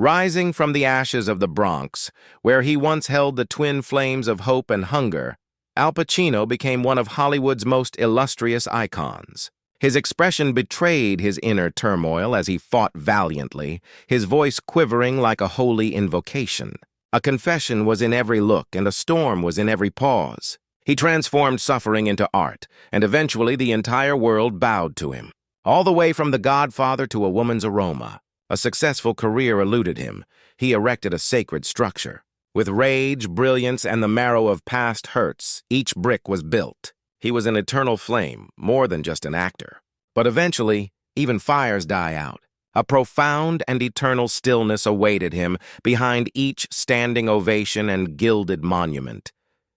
Rising from the ashes of the Bronx, where he once held the twin flames of hope and hunger, Alpaccino became one of Hollywood's most illustrious icons. His expression betrayed his inner turmoil as he fought valiantly, his voice quivering like a holy invocation. A confession was in every look, and a storm was in every pause. He transformed suffering into art, and eventually the entire world bowed to him. All the way from The Godfather to A Woman's Aroma, a successful career eluded him. He erected a sacred structure. With rage, brilliance, and the marrow of past hurts, each brick was built. He was an eternal flame, more than just an actor. But eventually, even fires die out. A profound and eternal stillness awaited him behind each standing ovation and gilded monument,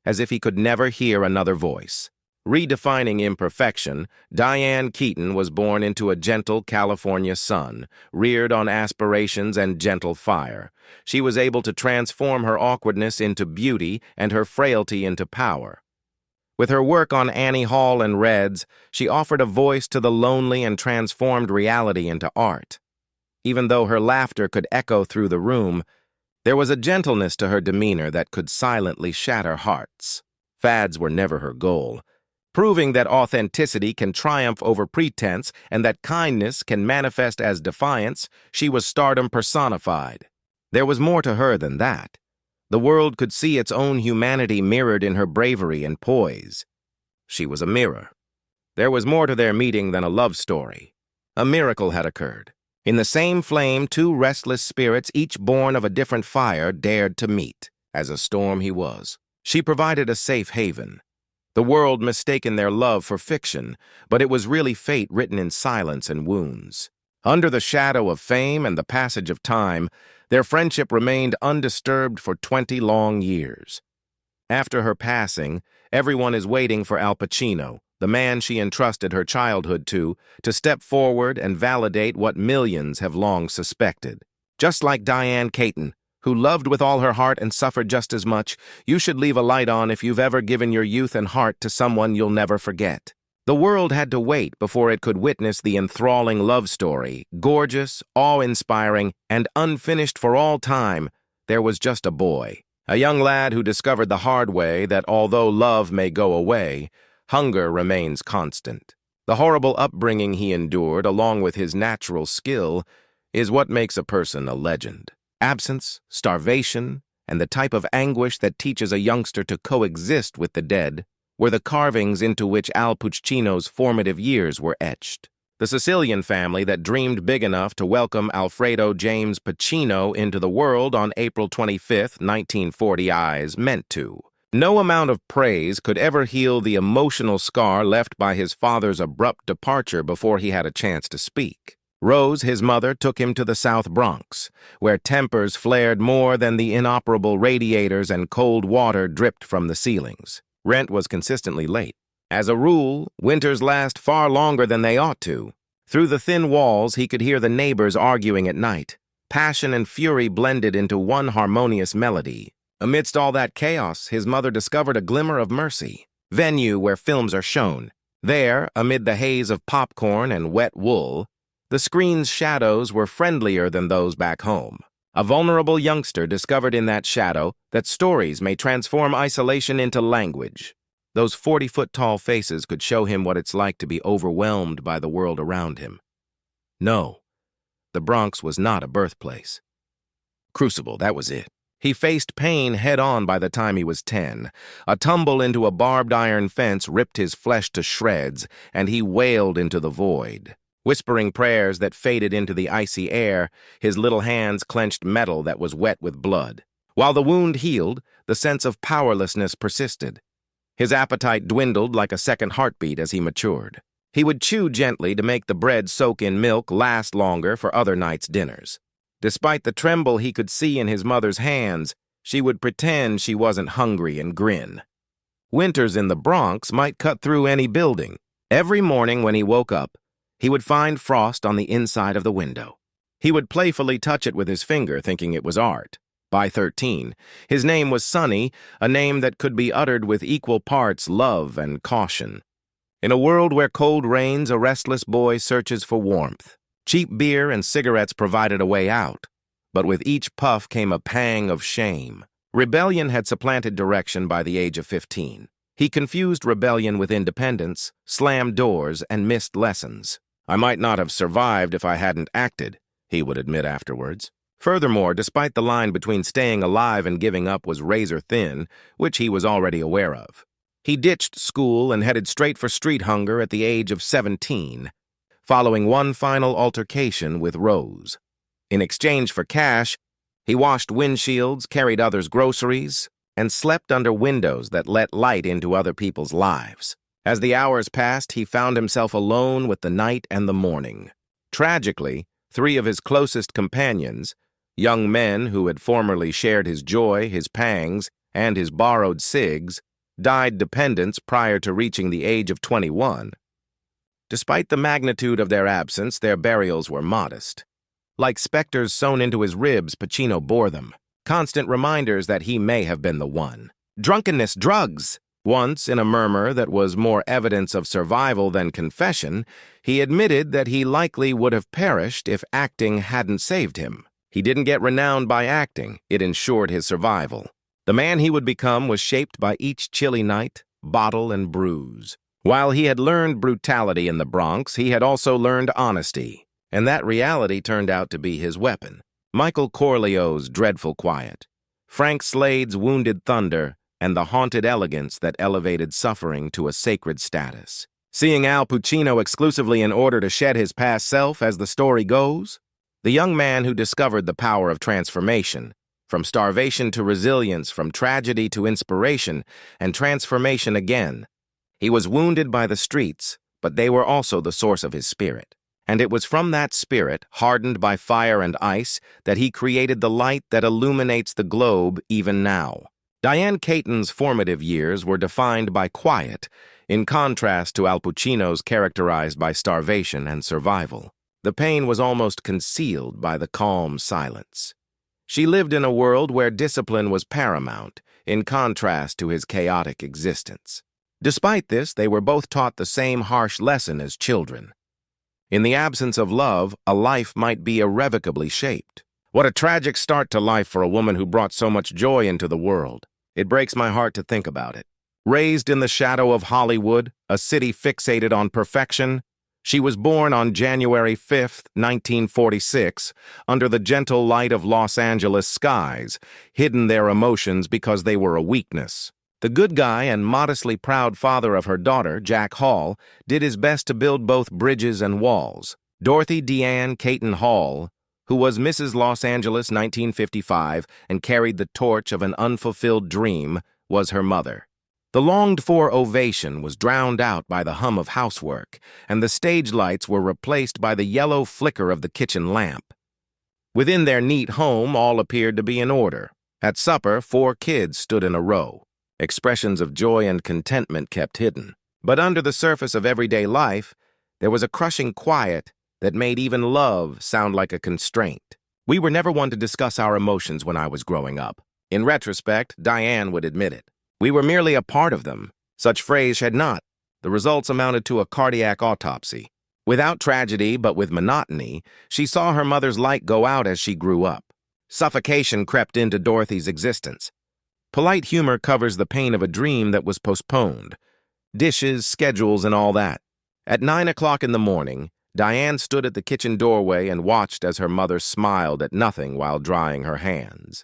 as if he could never hear another voice. Redefining imperfection, Diane Keaton was born into a gentle California sun, reared on aspirations and gentle fire. She was able to transform her awkwardness into beauty and her frailty into power. With her work on Annie Hall and Reds, she offered a voice to the lonely and transformed reality into art. Even though her laughter could echo through the room, there was a gentleness to her demeanor that could silently shatter hearts. Fads were never her goal. Proving that authenticity can triumph over pretense and that kindness can manifest as defiance, she was stardom personified. There was more to her than that. The world could see its own humanity mirrored in her bravery and poise. She was a mirror. There was more to their meeting than a love story. A miracle had occurred. In the same flame, two restless spirits, each born of a different fire, dared to meet. As a storm he was. She provided a safe haven. The world mistaken their love for fiction, but it was really fate written in silence and wounds. Under the shadow of fame and the passage of time, their friendship remained undisturbed for 20 long years. After her passing, everyone is waiting for Alpaccino, the man she entrusted her childhood to step forward and validate what millions have long suspected. Just like Diane Keaton, who loved with all her heart and suffered just as much, you should leave a light on if you've ever given your youth and heart to someone you'll never forget. The world had to wait before it could witness the enthralling love story. Gorgeous, awe-inspiring, and unfinished for all time, there was just a boy. A young lad who discovered the hard way that although love may go away, hunger remains constant. The horrible upbringing he endured, along with his natural skill, is what makes a person a legend. Absence, starvation, and the type of anguish that teaches a youngster to coexist with the dead were the carvings into which Alpaccino's formative years were etched. The Sicilian family that dreamed big enough to welcome Alfredo James Pacino into the world on April 25, 1940 meant to. No amount of praise could ever heal the emotional scar left by his father's abrupt departure before he had a chance to speak. Rose, his mother, took him to the South Bronx, where tempers flared more than the inoperable radiators and cold water dripped from the ceilings. Rent was consistently late. As a rule, winters last far longer than they ought to. Through the thin walls, he could hear the neighbors arguing at night. Passion and fury blended into one harmonious melody. Amidst all that chaos, his mother discovered a glimmer of mercy. Venue where films are shown. There, amid the haze of popcorn and wet wool, the screen's shadows were friendlier than those back home. A vulnerable youngster discovered in that shadow that stories may transform isolation into language. Those 40-foot-tall faces could show him what it's like to be overwhelmed by the world around him. No, the Bronx was not a birthplace. Crucible, that was it. He faced pain head-on by the time he was 10. A tumble into a barbed iron fence ripped his flesh to shreds, and he wailed into the void. Whispering prayers that faded into the icy air, his little hands clenched metal that was wet with blood. While the wound healed, the sense of powerlessness persisted. His appetite dwindled like a second heartbeat as he matured. He would chew gently to make the bread soak in milk last longer for other nights' dinners. Despite the tremble he could see in his mother's hands, she would pretend she wasn't hungry and grin. Winters in the Bronx might cut through any building. Every morning when he woke up, he would find frost on the inside of the window. He would playfully touch it with his finger, thinking it was art. By 13, his name was Sonny, a name that could be uttered with equal parts love and caution. In a world where cold reigns, a restless boy searches for warmth. Cheap beer and cigarettes provided a way out. but with each puff came a pang of shame. Rebellion had supplanted direction by the age of 15. He confused rebellion with independence, slammed doors, and missed lessons. "I might not have survived if I hadn't acted," he would admit afterwards. Furthermore, despite the line between staying alive and giving up was razor thin, which he was already aware of, he ditched school and headed straight for street hunger at the age of 17, following one final altercation with Rose. In exchange for cash, he washed windshields, carried others' groceries, and slept under windows that let light into other people's lives. As the hours passed, he found himself alone with the night and the morning. Tragically, 3 of his closest companions, young men who had formerly shared his joy, his pangs, and his borrowed cigs, died dependents prior to reaching the age of 21. Despite the magnitude of their absence, their burials were modest. Like specters sewn into his ribs, Pacino bore them, constant reminders that he may have been the one. "Drunkenness, drugs!" Once, in a murmur that was more evidence of survival than confession, he admitted that he likely would have perished if acting hadn't saved him. He didn't get renowned by acting, it ensured his survival. The man he would become was shaped by each chilly night, bottle, and bruise. While he had learned brutality in the Bronx, he had also learned honesty, and that reality turned out to be his weapon. Michael Corleone's dreadful quiet, Frank Slade's wounded thunder, and the haunted elegance that elevated suffering to a sacred status. Seeing Alpaccino exclusively in order to shed his past self, as the story goes, the young man who discovered the power of transformation, from starvation to resilience, from tragedy to inspiration, and transformation again. He was wounded by the streets, but they were also the source of his spirit. And it was from that spirit, hardened by fire and ice, that he created the light that illuminates the globe even now. Diane Keaton's formative years were defined by quiet, in contrast to Alpaccino's characterized by starvation and survival. The pain was almost concealed by the calm silence. She lived in a world where discipline was paramount, in contrast to his chaotic existence. Despite this, they were both taught the same harsh lesson as children. In the absence of love, a life might be irrevocably shaped. What a tragic start to life for a woman who brought so much joy into the world. It breaks my heart to think about it. Raised in the shadow of Hollywood, a city fixated on perfection, she was born on January 5, 1946, under the gentle light of Los Angeles skies, hidden their emotions because they were a weakness. The good guy and modestly proud father of her daughter, Jack Hall, did his best to build both bridges and walls. Dorothy Diane Keaton Hall, who was Mrs. Los Angeles 1955 and carried the torch of an unfulfilled dream, was her mother. The longed-for ovation was drowned out by the hum of housework, and the stage lights were replaced by the yellow flicker of the kitchen lamp. Within their neat home, all appeared to be in order. At supper, 4 kids stood in a row. Expressions of joy and contentment kept hidden. But under the surface of everyday life, there was a crushing quiet that made even love sound like a constraint. We were never one to discuss our emotions when I was growing up. In retrospect, Diane would admit it. We were merely a part of them. Such phrase had not. The results amounted to a cardiac autopsy. Without tragedy, but with monotony, she saw her mother's light go out as she grew up. Suffocation crept into Dorothy's existence. Polite humor covers the pain of a dream that was postponed. Dishes, schedules, and all that. At 9 o'clock in the morning, Diane stood at the kitchen doorway and watched as her mother smiled at nothing while drying her hands.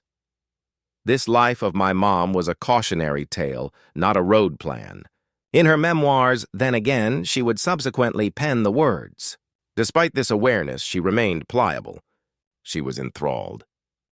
This life of my mom was a cautionary tale, not a road plan. In her memoirs, then again, she would subsequently pen the words. Despite this awareness, she remained pliable. She was enthralled.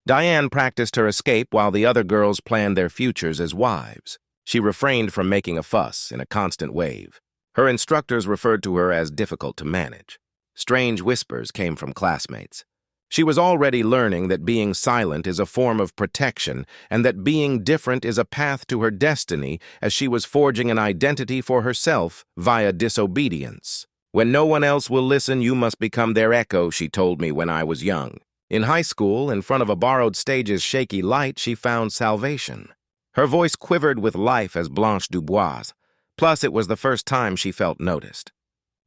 Diane practiced her escape while the other girls planned their futures as wives. She refrained from making a fuss in a constant wave. Her instructors referred to her as difficult to manage. Strange whispers came from classmates. She was already learning that being silent is a form of protection and that being different is a path to her destiny as she was forging an identity for herself via disobedience. When no one else will listen, you must become their echo, she told me when I was young. In high school, in front of a borrowed stage's shaky light, she found salvation. Her voice quivered with life as Blanche Dubois. Plus, it was the first time she felt noticed.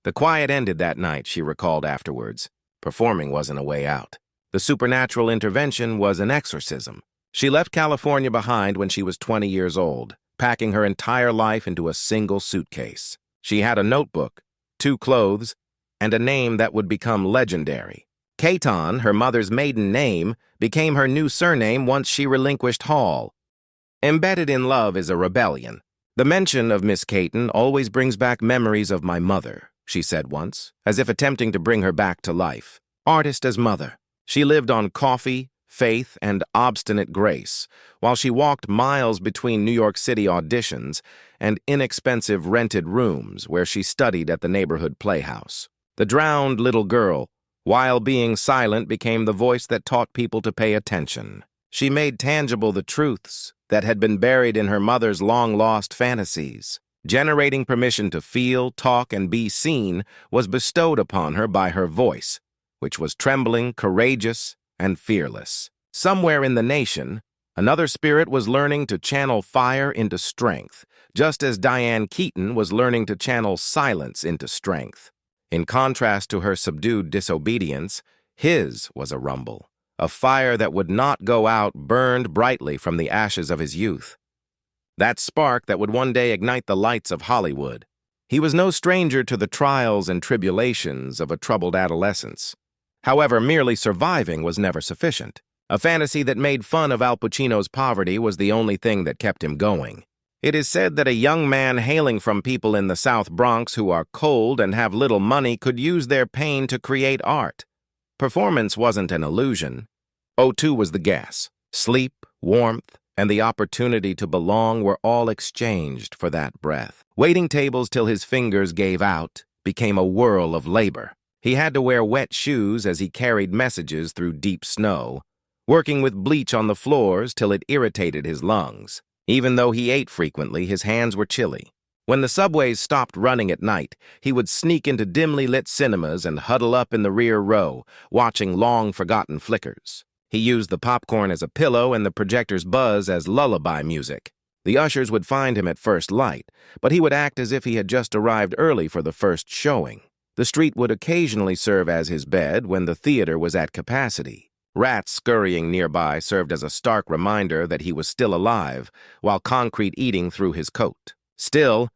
The quiet ended that night, she recalled afterwards. Performing wasn't a way out. The supernatural intervention was an exorcism. She left California behind when she was 20 years old, packing her entire life into a single suitcase. She had a notebook, 2 clothes, and a name that would become legendary. Keaton, her mother's maiden name, became her new surname once she relinquished Hall. Embedded in love is a rebellion. The mention of Miss Keaton always brings back memories of my mother, she said once, as if attempting to bring her back to life. Artist as mother. She lived on coffee, faith, and obstinate grace, while she walked miles between New York City auditions and inexpensive rented rooms where she studied at the neighborhood playhouse. The drowned little girl, while being silent, became the voice that taught people to pay attention. She made tangible the truths that had been buried in her mother's long-lost fantasies. Generating permission to feel, talk, and be seen was bestowed upon her by her voice, which was trembling, courageous, and fearless. Somewhere in the nation, another spirit was learning to channel fire into strength, just as Diane Keaton was learning to channel silence into strength. In contrast to her subdued disobedience, his was a rumble. A fire that would not go out burned brightly from the ashes of his youth. That spark that would one day ignite the lights of Hollywood. He was no stranger to the trials and tribulations of a troubled adolescence. However, merely surviving was never sufficient. A fantasy that made fun of Alpaccino's poverty was the only thing that kept him going. It is said that a young man hailing from people in the South Bronx who are cold and have little money could use their pain to create art. Performance wasn't an illusion. O2 was the gas. Sleep, warmth, and the opportunity to belong were all exchanged for that breath. Waiting tables till his fingers gave out became a whirl of labor. He had to wear wet shoes as he carried messages through deep snow, working with bleach on the floors till it irritated his lungs. Even though he ate frequently, his hands were chilly. When the subways stopped running at night, he would sneak into dimly lit cinemas and huddle up in the rear row, watching long-forgotten flickers. He used the popcorn as a pillow and the projector's buzz as lullaby music. The ushers would find him at first light, but he would act as if he had just arrived early for the first showing. The street would occasionally serve as his bed when the theater was at capacity. Rats scurrying nearby served as a stark reminder that he was still alive, while concrete eating through his coat. Still,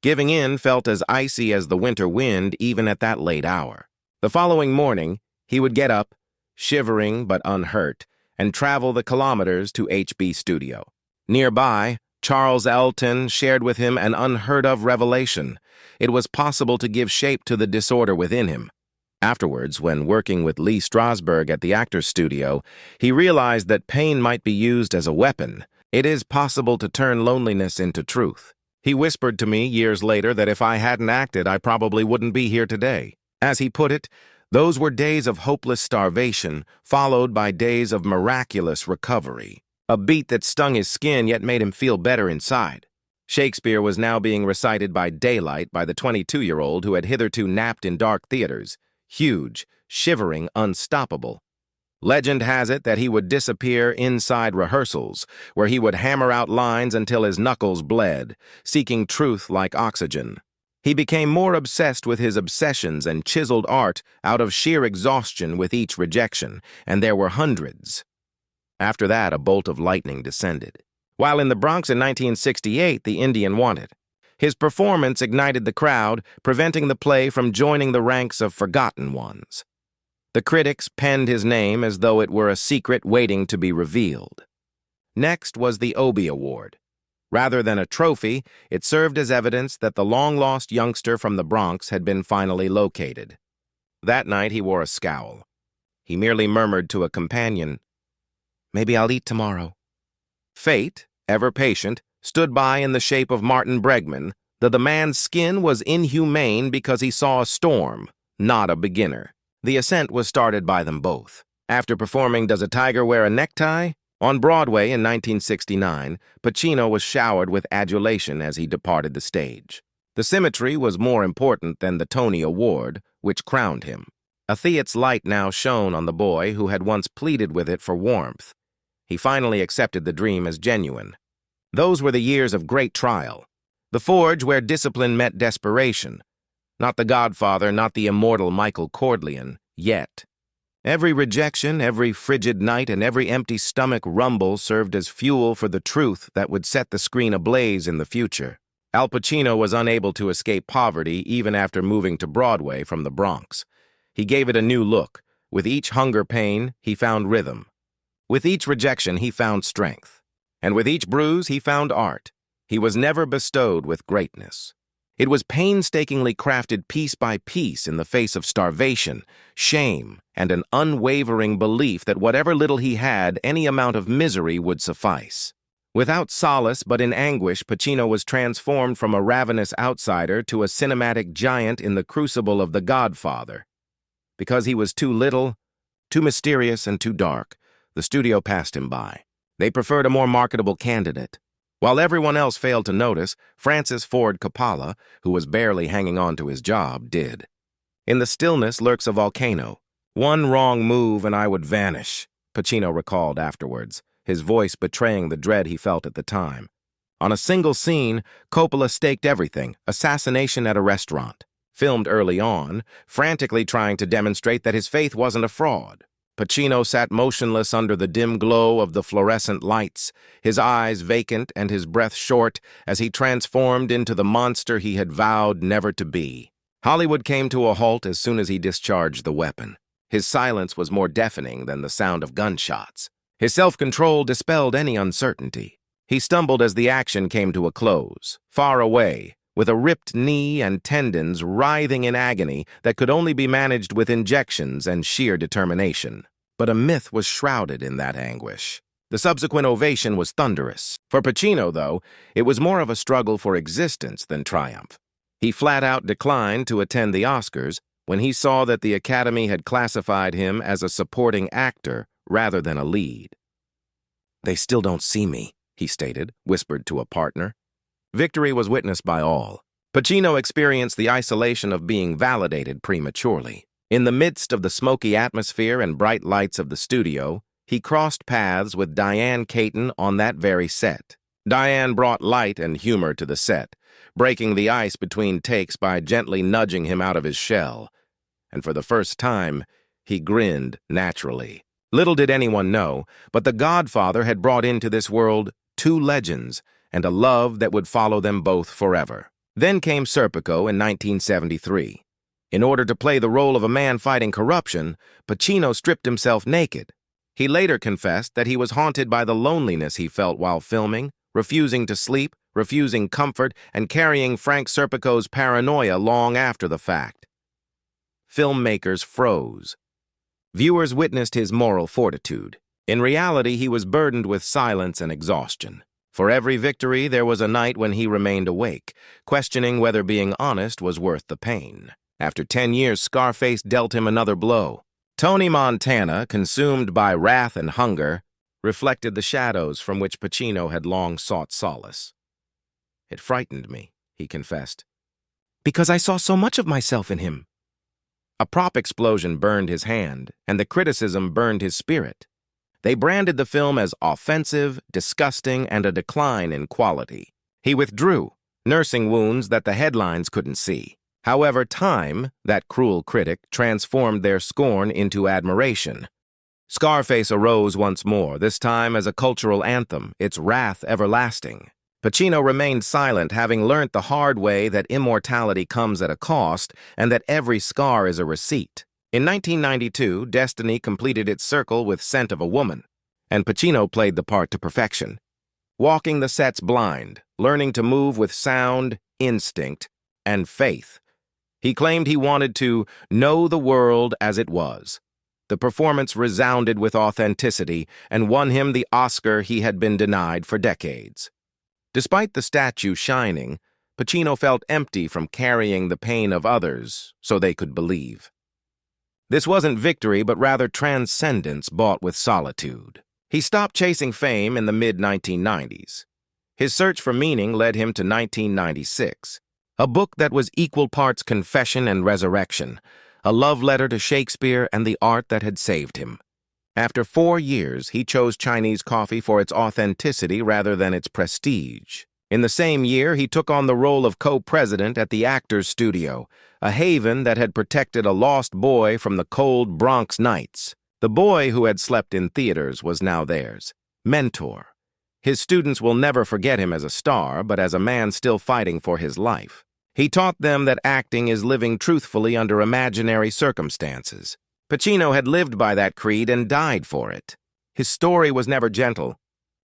giving in felt as icy as the winter wind even at that late hour. The following morning, he would get up, shivering but unhurt, and travel the kilometers to HB Studio. Nearby, Charles Elton shared with him an unheard-of revelation. It was possible to give shape to the disorder within him. Afterwards, when working with Lee Strasberg at the Actors Studio, he realized that pain might be used as a weapon. It is possible to turn loneliness into truth. He whispered to me years later that if I hadn't acted, I probably wouldn't be here today. As he put it, those were days of hopeless starvation, followed by days of miraculous recovery. A beat that stung his skin yet made him feel better inside. Shakespeare was now being recited by daylight by the 22-year-old who had hitherto napped in dark theaters. Huge, shivering, unstoppable. Legend has it that he would disappear inside rehearsals, where he would hammer out lines until his knuckles bled, seeking truth like oxygen. He became more obsessed with his obsessions and chiseled art out of sheer exhaustion with each rejection, and there were hundreds. After that, a bolt of lightning descended. While in the Bronx in 1968, the Indian wanted. His performance ignited the crowd, preventing the play from joining the ranks of forgotten ones. The critics penned his name as though it were a secret waiting to be revealed. Next was the Obie Award. Rather than a trophy, it served as evidence that the long-lost youngster from the Bronx had been finally located. That night he wore a scowl. He merely murmured to a companion, "Maybe I'll eat tomorrow." Fate, ever patient, stood by in the shape of Martin Bregman, though the man's skin was inhumane because he saw a storm, not a beginner. The ascent was started by them both. After performing Does a Tiger Wear a Necktie? On Broadway in 1969, Pacino was showered with adulation as he departed the stage. The symmetry was more important than the Tony Award, which crowned him. A theater's light now shone on the boy who had once pleaded with it for warmth. He finally accepted the dream as genuine. Those were the years of great trial. The forge where discipline met desperation. Not the Godfather, not the immortal Michael Corleone, yet. Every rejection, every frigid night, and every empty stomach rumble served as fuel for the truth that would set the screen ablaze in the future. Alpaccino was unable to escape poverty even after moving to Broadway from the Bronx. He gave it a new look. With each hunger pain, he found rhythm. With each rejection, he found strength. And with each bruise, he found art. He was never bestowed with greatness. It was painstakingly crafted piece by piece in the face of starvation, shame, and an unwavering belief that whatever little he had, any amount of misery would suffice. Without solace but in anguish, Pacino was transformed from a ravenous outsider to a cinematic giant in the crucible of the Godfather. Because he was too little, too mysterious, and too dark, the studio passed him by. They preferred a more marketable candidate. While everyone else failed to notice, Francis Ford Coppola, who was barely hanging on to his job, did. In the stillness lurks a volcano. One wrong move and I would vanish, Pacino recalled afterwards, his voice betraying the dread he felt at the time. On a single scene, Coppola staked everything: assassination at a restaurant. Filmed early on, frantically trying to demonstrate that his faith wasn't a fraud. Pacino sat motionless under the dim glow of the fluorescent lights, his eyes vacant and his breath short as he transformed into the monster he had vowed never to be. Hollywood came to a halt as soon as he discharged the weapon. His silence was more deafening than the sound of gunshots. His self-control dispelled any uncertainty. He stumbled as the action came to a close, far away, with a ripped knee and tendons writhing in agony that could only be managed with injections and sheer determination. But a myth was shrouded in that anguish. The subsequent ovation was thunderous. For Pacino, though, it was more of a struggle for existence than triumph. He flat-out declined to attend the Oscars when he saw that the Academy had classified him as a supporting actor rather than a lead. "They still don't see me," he stated, whispered to a partner. Victory was witnessed by all. Pacino experienced the isolation of being validated prematurely. In the midst of the smoky atmosphere and bright lights of the studio, he crossed paths with Diane Keaton on that very set. Diane brought light and humor to the set, breaking the ice between takes by gently nudging him out of his shell. And for the first time, he grinned naturally. Little did anyone know, but the Godfather had brought into this world two legends and a love that would follow them both forever. Then came Serpico in 1973. In order to play the role of a man fighting corruption, Pacino stripped himself naked. He later confessed that he was haunted by the loneliness he felt while filming, refusing to sleep, refusing comfort, and carrying Frank Serpico's paranoia long after the fact. Filmmakers froze. Viewers witnessed his moral fortitude. In reality, he was burdened with silence and exhaustion. For every victory, there was a night when he remained awake, questioning whether being honest was worth the pain. After 10 years, Scarface dealt him another blow. Tony Montana, consumed by wrath and hunger, reflected the shadows from which Pacino had long sought solace. "It frightened me," he confessed, "because I saw so much of myself in him." A prop explosion burned his hand, and the criticism burned his spirit. They branded the film as offensive, disgusting, and a decline in quality. He withdrew, nursing wounds that the headlines couldn't see. However, time, that cruel critic, transformed their scorn into admiration. Scarface arose once more, this time as a cultural anthem, its wrath everlasting. Pacino remained silent, having learnt the hard way that immortality comes at a cost and that every scar is a receipt. In 1992, Destiny completed its circle with Scent of a Woman, and Pacino played the part to perfection. Walking the sets blind, learning to move with sound, instinct, and faith. He claimed he wanted to know the world as it was. The performance resounded with authenticity and won him the Oscar he had been denied for decades. Despite the statue shining, Pacino felt empty from carrying the pain of others so they could believe. This wasn't victory, but rather transcendence bought with solitude. He stopped chasing fame in the mid-1990s. His search for meaning led him to 1996, a book that was equal parts confession and resurrection, a love letter to Shakespeare and the art that had saved him. After 4 years, he chose Chinese coffee for its authenticity rather than its prestige. In In the same year, he took on the role of co-president at the Actors Studio, a haven that had protected a lost boy from the cold Bronx nights. The boy who had slept in theaters was now theirs. Mentor. His students will never forget him as a star, but as a man still fighting for his life. He taught them that acting is living truthfully under imaginary circumstances. Pacino had lived by that creed and died for it. His story was never gentle.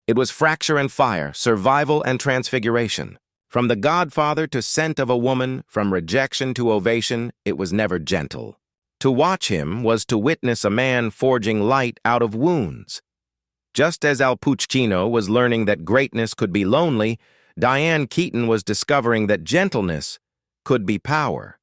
It was fracture and fire, survival and transfiguration. From The Godfather to Scent of a Woman, from rejection to ovation, it was never gentle. To watch him was to witness a man forging light out of wounds. Just as Alpaccino was learning that greatness could be lonely, Diane Keaton was discovering that gentleness could be power.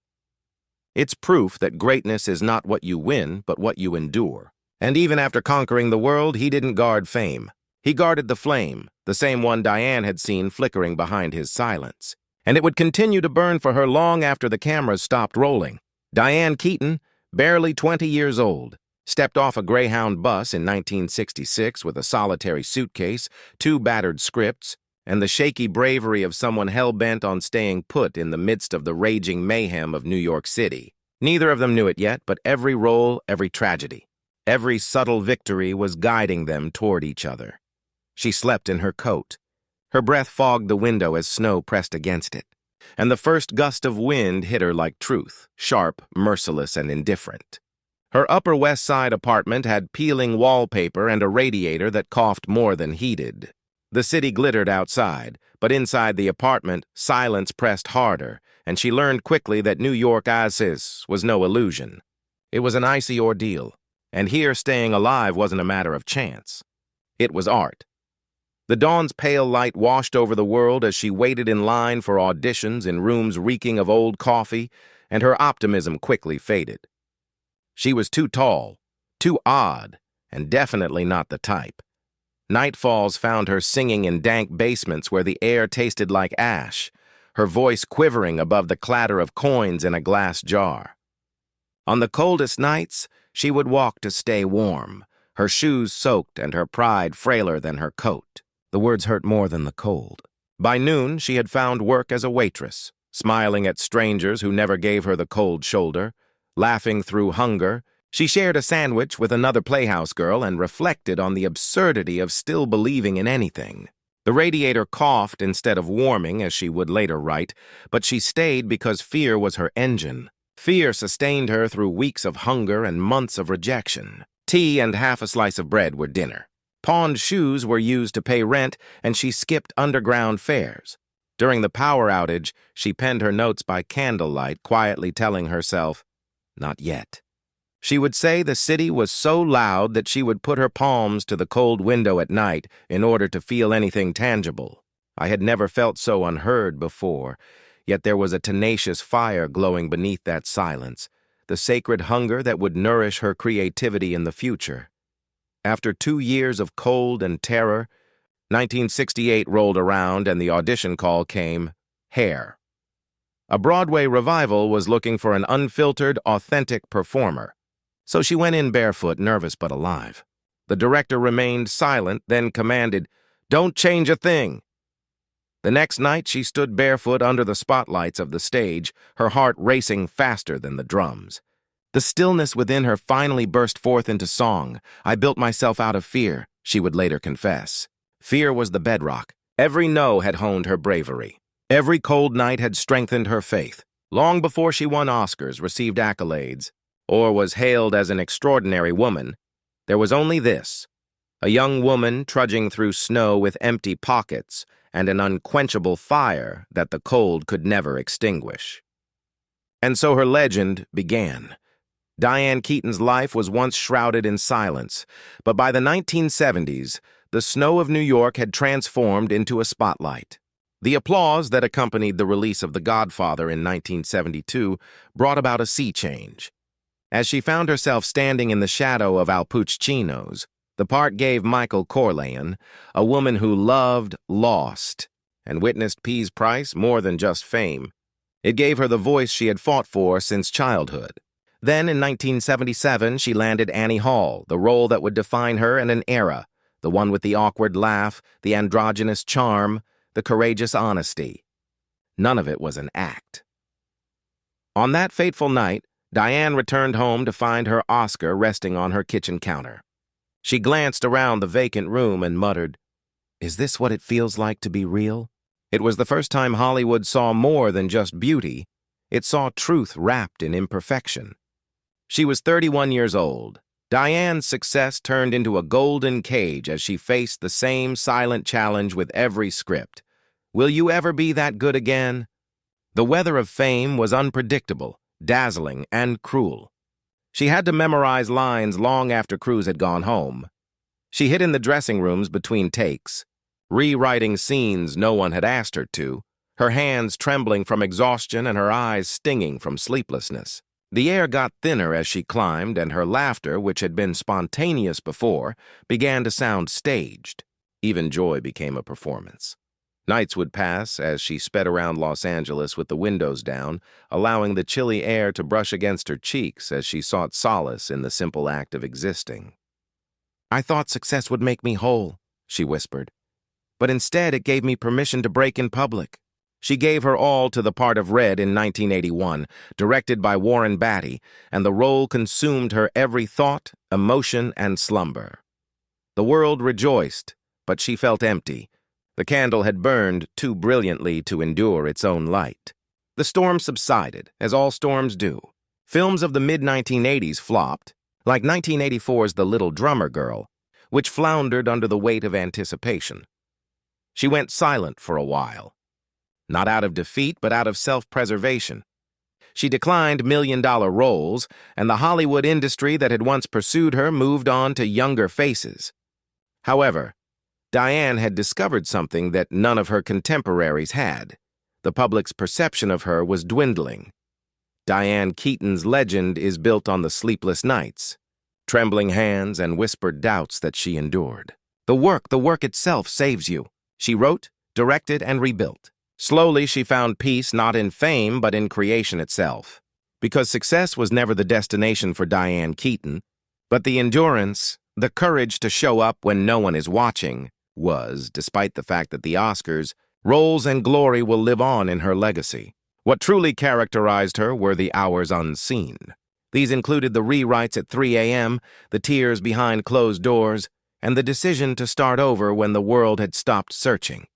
It's proof that greatness is not what you win, but what you endure. And even after conquering the world, he didn't guard fame. He guarded the flame, the same one Diane had seen flickering behind his silence. And it would continue to burn for her long after the cameras stopped rolling. Diane Keaton, barely 20 years old, stepped off a Greyhound bus in 1966 with a solitary suitcase, 2 battered scripts, and the shaky bravery of someone hell-bent on staying put in the midst of the raging mayhem of New York City. Neither of them knew it yet, but every role, every tragedy, every subtle victory was guiding them toward each other. She slept in her coat. Her breath fogged the window as snow pressed against it, and the first gust of wind hit her like truth, sharp, merciless, and indifferent. Her Upper West Side apartment had peeling wallpaper and a radiator that coughed more than heated. The city glittered outside, but inside the apartment, silence pressed harder, and she learned quickly that New York as is was no illusion. It was an icy ordeal, and here staying alive wasn't a matter of chance. It was art. The dawn's pale light washed over the world as she waited in line for auditions in rooms reeking of old coffee, and her optimism quickly faded. She was too tall, too odd, and definitely not the type. Nightfalls found her singing in dank basements where the air tasted like ash, her voice quivering above the clatter of coins in a glass jar. On the coldest nights, she would walk to stay warm, her shoes soaked and her pride frailer than her coat. The words hurt more than the cold. By noon, she had found work as a waitress, smiling at strangers who never gave her the cold shoulder, laughing through hunger. She shared a sandwich with another Playhouse girl and reflected on the absurdity of still believing in anything. The radiator coughed instead of warming, as she would later write, but she stayed because fear was her engine. Fear sustained her through weeks of hunger and months of rejection. Tea and half a slice of bread were dinner. Pawned shoes were used to pay rent, and she skipped underground fares. During the power outage, she penned her notes by candlelight, quietly telling herself, "Not yet." She would say the city was so loud that she would put her palms to the cold window at night in order to feel anything tangible. I had never felt so unheard before, yet there was a tenacious fire glowing beneath that silence, the sacred hunger that would nourish her creativity in the future. After 2 years of cold and terror, 1968 rolled around and the audition call came, Hair. A Broadway revival was looking for an unfiltered, authentic performer. So she went in barefoot, nervous but alive. The director remained silent, then commanded, "Don't change a thing." The next night, she stood barefoot under the spotlights of the stage, her heart racing faster than the drums. The stillness within her finally burst forth into song. "I built myself out of fear," she would later confess. Fear was the bedrock. Every no had honed her bravery. Every cold night had strengthened her faith. Long before she won Oscars, received accolades, or was hailed as an extraordinary woman, there was only this: a young woman trudging through snow with empty pockets and an unquenchable fire that the cold could never extinguish. And so her legend began. Diane Keaton's life was once shrouded in silence, but by the 1970s, the snow of New York had transformed into a spotlight. The applause that accompanied the release of The Godfather in 1972 brought about a sea change. As she found herself standing in the shadow of Alpaccino's, the part gave Michael Corleone, a woman who loved, lost, and witnessed P's price more than just fame. It gave her the voice she had fought for since childhood. Then, in 1977, she landed Annie Hall, the role that would define her in an era, the one with the awkward laugh, the androgynous charm, the courageous honesty. None of it was an act. On that fateful night, Diane returned home to find her Oscar resting on her kitchen counter. She glanced around the vacant room and muttered, "Is this what it feels like to be real?" It was the first time Hollywood saw more than just beauty. It saw truth wrapped in imperfection. She was 31 years old. Diane's success turned into a golden cage as she faced the same silent challenge with every script. Will you ever be that good again? The weather of fame was unpredictable, dazzling, and cruel. She had to memorize lines long after crews had gone home. She hid in the dressing rooms between takes, rewriting scenes no one had asked her to, her hands trembling from exhaustion and her eyes stinging from sleeplessness. The air got thinner as she climbed, and her laughter, which had been spontaneous before, began to sound staged. Even joy became a performance. Nights would pass as she sped around Los Angeles with the windows down, allowing the chilly air to brush against her cheeks as she sought solace in the simple act of existing. "I thought success would make me whole," she whispered. "But instead it gave me permission to break in public." She gave her all to the part of Red in 1981, directed by Warren Beatty, and the role consumed her every thought, emotion, and slumber. The world rejoiced, but she felt empty. The candle had burned too brilliantly to endure its own light. The storm subsided, as all storms do. Films of the mid-1980s flopped, like 1984's The Little Drummer Girl, which floundered under the weight of anticipation. She went silent for a while. Not out of defeat, but out of self-preservation. She declined million-dollar roles, and the Hollywood industry that had once pursued her moved on to younger faces. However, Diane had discovered something that none of her contemporaries had. The public's perception of her was dwindling. Diane Keaton's legend is built on the sleepless nights, trembling hands, and whispered doubts that she endured. The work itself saves you. She wrote, directed, and rebuilt. Slowly, she found peace not in fame, but in creation itself. Because success was never the destination for Diane Keaton, but the endurance, the courage to show up when no one is watching, was, despite the fact that the Oscars, roles and glory will live on in her legacy. What truly characterized her were the hours unseen. These included the rewrites at 3 a.m., the tears behind closed doors, and the decision to start over when the world had stopped searching.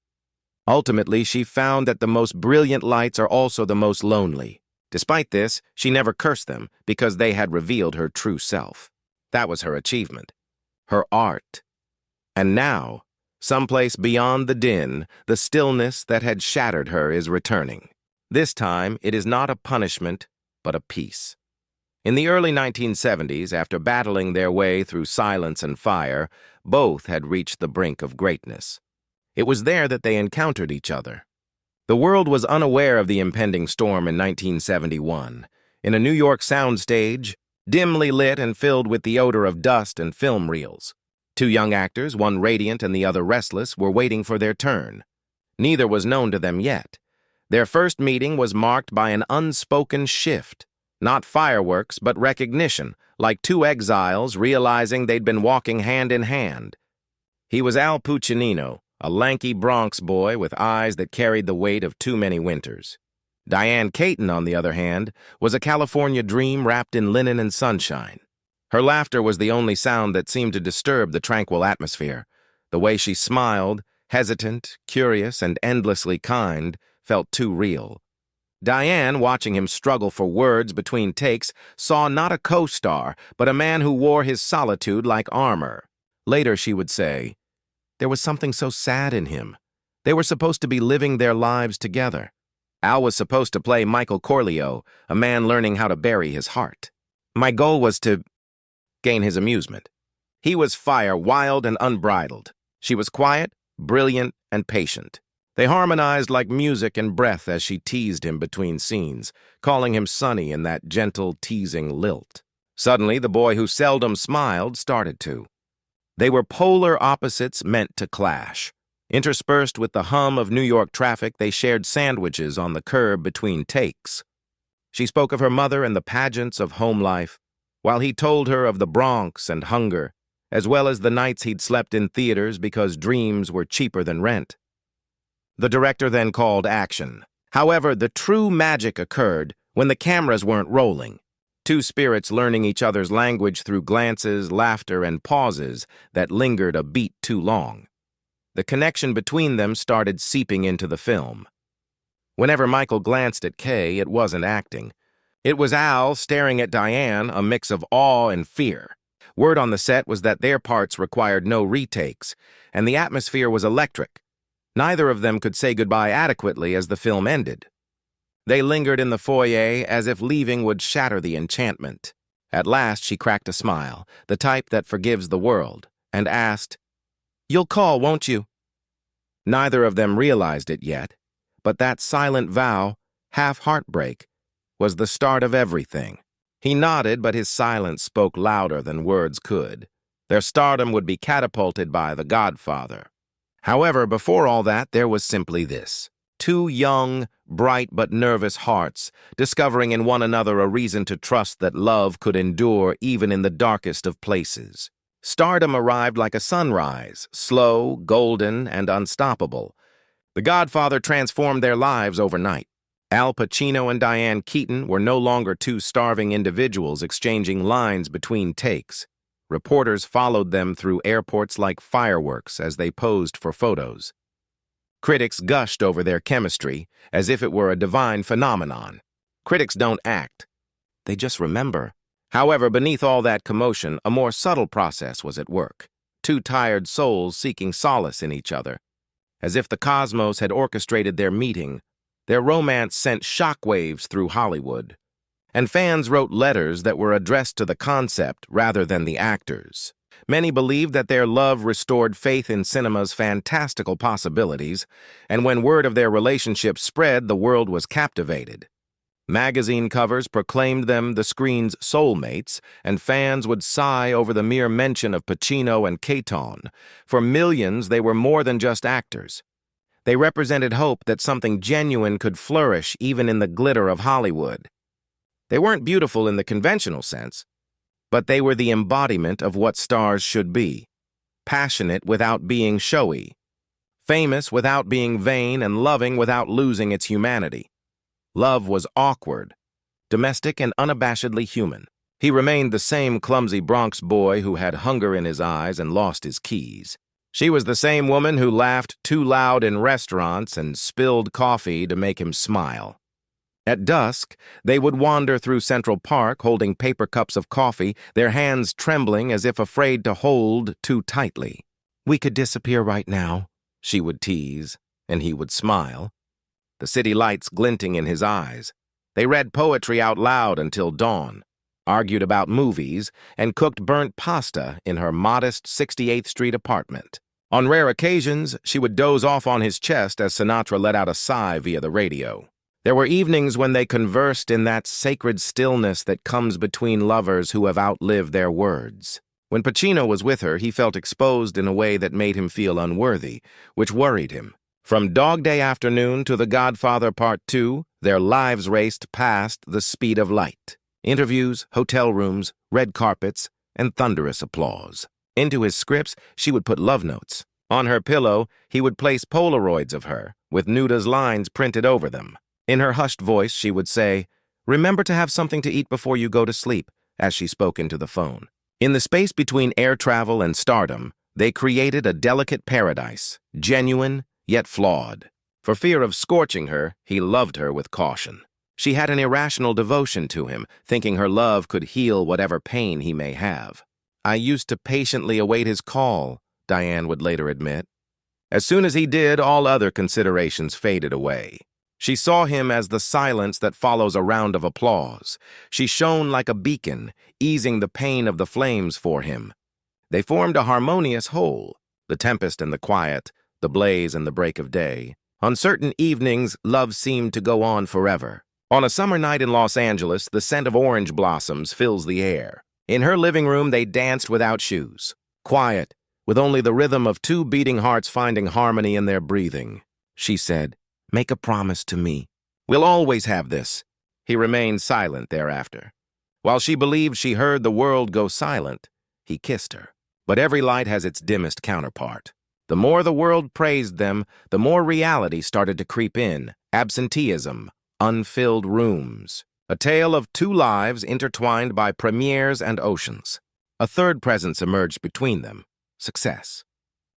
Ultimately, she found that the most brilliant lights are also the most lonely. Despite this, she never cursed them because they had revealed her true self. That was her achievement, her art. And now, someplace beyond the din, the stillness that had shattered her is returning. This time, it is not a punishment, but a peace. In the early 1970s, after battling their way through silence and fire, both had reached the brink of greatness. It was there that they encountered each other. The world was unaware of the impending storm in 1971. In a New York soundstage, dimly lit and filled with the odor of dust and film reels. Two young actors, one radiant and the other restless, were waiting for their turn. Neither was known to them yet. Their first meeting was marked by an unspoken shift. Not fireworks, but recognition, like two exiles realizing they'd been walking hand in hand. He was Alpaccino, a lanky Bronx boy with eyes that carried the weight of too many winters. Diane Keaton, on the other hand, was a California dream wrapped in linen and sunshine. Her laughter was the only sound that seemed to disturb the tranquil atmosphere. The way she smiled, hesitant, curious, and endlessly kind, felt too real. Diane, watching him struggle for words between takes, saw not a co-star, but a man who wore his solitude like armor. Later she would say, "There was something so sad in him. They were supposed to be living their lives together. Al was supposed to play Michael Corleo, a man learning how to bury his heart. My goal was to gain his amusement. He was fire, wild and unbridled. She was quiet, brilliant, and patient. They harmonized like music and breath as she teased him between scenes, calling him Sonny in that gentle, teasing lilt. Suddenly, the boy who seldom smiled started to. They were polar opposites meant to clash. Interspersed with the hum of New York traffic, they shared sandwiches on the curb between takes. She spoke of her mother and the pageants of home life, while he told her of the Bronx and hunger, as well as the nights he'd slept in theaters because dreams were cheaper than rent. The director then called action. However, the true magic occurred when the cameras weren't rolling. Two spirits learning each other's language through glances, laughter, and pauses that lingered a beat too long. The connection between them started seeping into the film. Whenever Michael glanced at Kay, it wasn't acting. It was Al staring at Diane, a mix of awe and fear. Word on the set was that their parts required no retakes, and the atmosphere was electric. Neither of them could say goodbye adequately as the film ended. They lingered in the foyer as if leaving would shatter the enchantment. At last she cracked a smile, the type that forgives the world, and asked, "You'll call, won't you?" Neither of them realized it yet, but that silent vow, half heartbreak, was the start of everything. He nodded, but his silence spoke louder than words could. Their stardom would be catapulted by The Godfather. However, before all that, there was simply this. Two young, bright but nervous hearts, discovering in one another a reason to trust that love could endure even in the darkest of places. Stardom arrived like a sunrise, slow, golden, and unstoppable. The Godfather transformed their lives overnight. Alpaccino and Diane Keaton were no longer two starving individuals exchanging lines between takes. Reporters followed them through airports like fireworks as they posed for photos. Critics gushed over their chemistry as if it were a divine phenomenon. Critics don't act. They just remember. However, beneath all that commotion, a more subtle process was at work. Two tired souls seeking solace in each other. As if the cosmos had orchestrated their meeting, their romance sent shockwaves through Hollywood. And fans wrote letters that were addressed to the concept rather than the actors. Many believed that their love restored faith in cinema's fantastical possibilities, and when word of their relationship spread, the world was captivated. Magazine covers proclaimed them the screen's soulmates, and fans would sigh over the mere mention of Pacino and Keaton. For millions, they were more than just actors. They represented hope that something genuine could flourish even in the glitter of Hollywood. They weren't beautiful in the conventional sense, but they were the embodiment of what stars should be. Passionate without being showy. Famous without being vain, and loving without losing its humanity. Love was awkward, domestic, and unabashedly human. He remained the same clumsy Bronx boy who had hunger in his eyes and lost his keys. She was the same woman who laughed too loud in restaurants and spilled coffee to make him smile. At dusk, they would wander through Central Park holding paper cups of coffee, their hands trembling as if afraid to hold too tightly. "We could disappear right now," she would tease, and he would smile. The city lights glinting in his eyes. They read poetry out loud until dawn, argued about movies, and cooked burnt pasta in her modest 68th Street apartment. On rare occasions, she would doze off on his chest as Sinatra let out a sigh via the radio. There were evenings when they conversed in that sacred stillness that comes between lovers who have outlived their words. When Pacino was with her, he felt exposed in a way that made him feel unworthy, which worried him. From Dog Day Afternoon to The Godfather Part 2, their lives raced past the speed of light. Interviews, hotel rooms, red carpets, and thunderous applause. Into his scripts, she would put love notes. On her pillow, he would place Polaroids of her, with Nuda's lines printed over them. In her hushed voice, she would say, "Remember to have something to eat before you go to sleep," as she spoke into the phone. In the space between air travel and stardom, they created a delicate paradise, genuine yet flawed. For fear of scorching her, he loved her with caution. She had an irrational devotion to him, thinking her love could heal whatever pain he may have. "I used to patiently await his call," Diane would later admit. As soon as he did, all other considerations faded away. She saw him as the silence that follows a round of applause. She shone like a beacon, easing the pain of the flames for him. They formed a harmonious whole, the tempest and the quiet, the blaze and the break of day. On certain evenings, love seemed to go on forever. On a summer night in Los Angeles, the scent of orange blossoms fills the air. In her living room, they danced without shoes. Quiet, with only the rhythm of two beating hearts finding harmony in their breathing. She said, "Make a promise to me. We'll always have this." He remained silent thereafter. While she believed she heard the world go silent, he kissed her. But every light has its dimmest counterpart. The more the world praised them, the more reality started to creep in. Absenteeism, unfilled rooms. A tale of two lives intertwined by premieres and oceans. A third presence emerged between them. Success.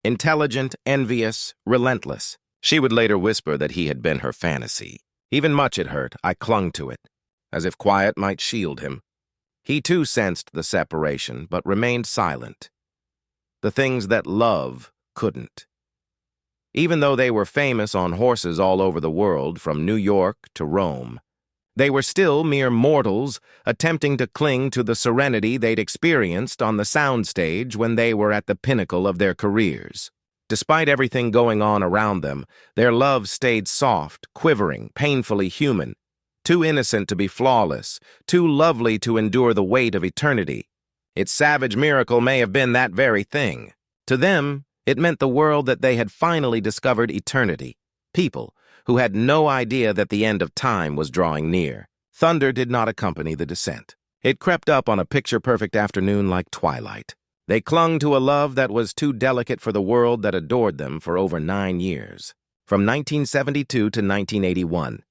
Intelligent, envious, relentless. She would later whisper that he had been her fantasy. Even much it hurt, I clung to it, as if quiet might shield him. He too sensed the separation, but remained silent. The things that love couldn't. Even though they were famous on horses all over the world, from New York to Rome, they were still mere mortals attempting to cling to the serenity they'd experienced on the soundstage when they were at the pinnacle of their careers. Despite everything going on around them, their love stayed soft, quivering, painfully human, too innocent to be flawless, too lovely to endure the weight of eternity. Its savage miracle may have been that very thing. To them, it meant the world that they had finally discovered eternity. People who had no idea that the end of time was drawing near. Thunder did not accompany the descent. It crept up on a picture-perfect afternoon like twilight. They clung to a love that was too delicate for the world that adored them for over 9 years. From 1972 to 1981.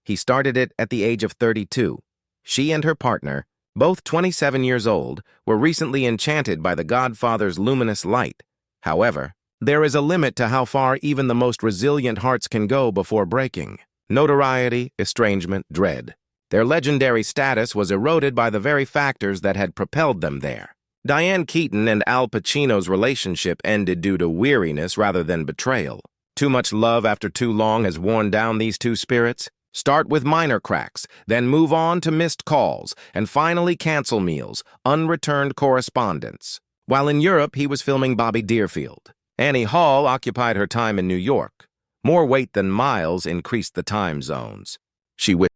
He started it at the age of 32. She and her partner, both 27 years old, were recently enchanted by the Godfather's luminous light. However, there is a limit to how far even the most resilient hearts can go before breaking. Notoriety, estrangement, dread. Their legendary status was eroded by the very factors that had propelled them there. Diane Keaton and Alpaccino's relationship ended due to weariness rather than betrayal. Too much love after too long has worn down these two spirits. Start with minor cracks, then move on to missed calls, and finally cancel meals, unreturned correspondence. While in Europe, he was filming Bobby Deerfield. Annie Hall occupied her time in New York. More weight than miles increased the time zones. She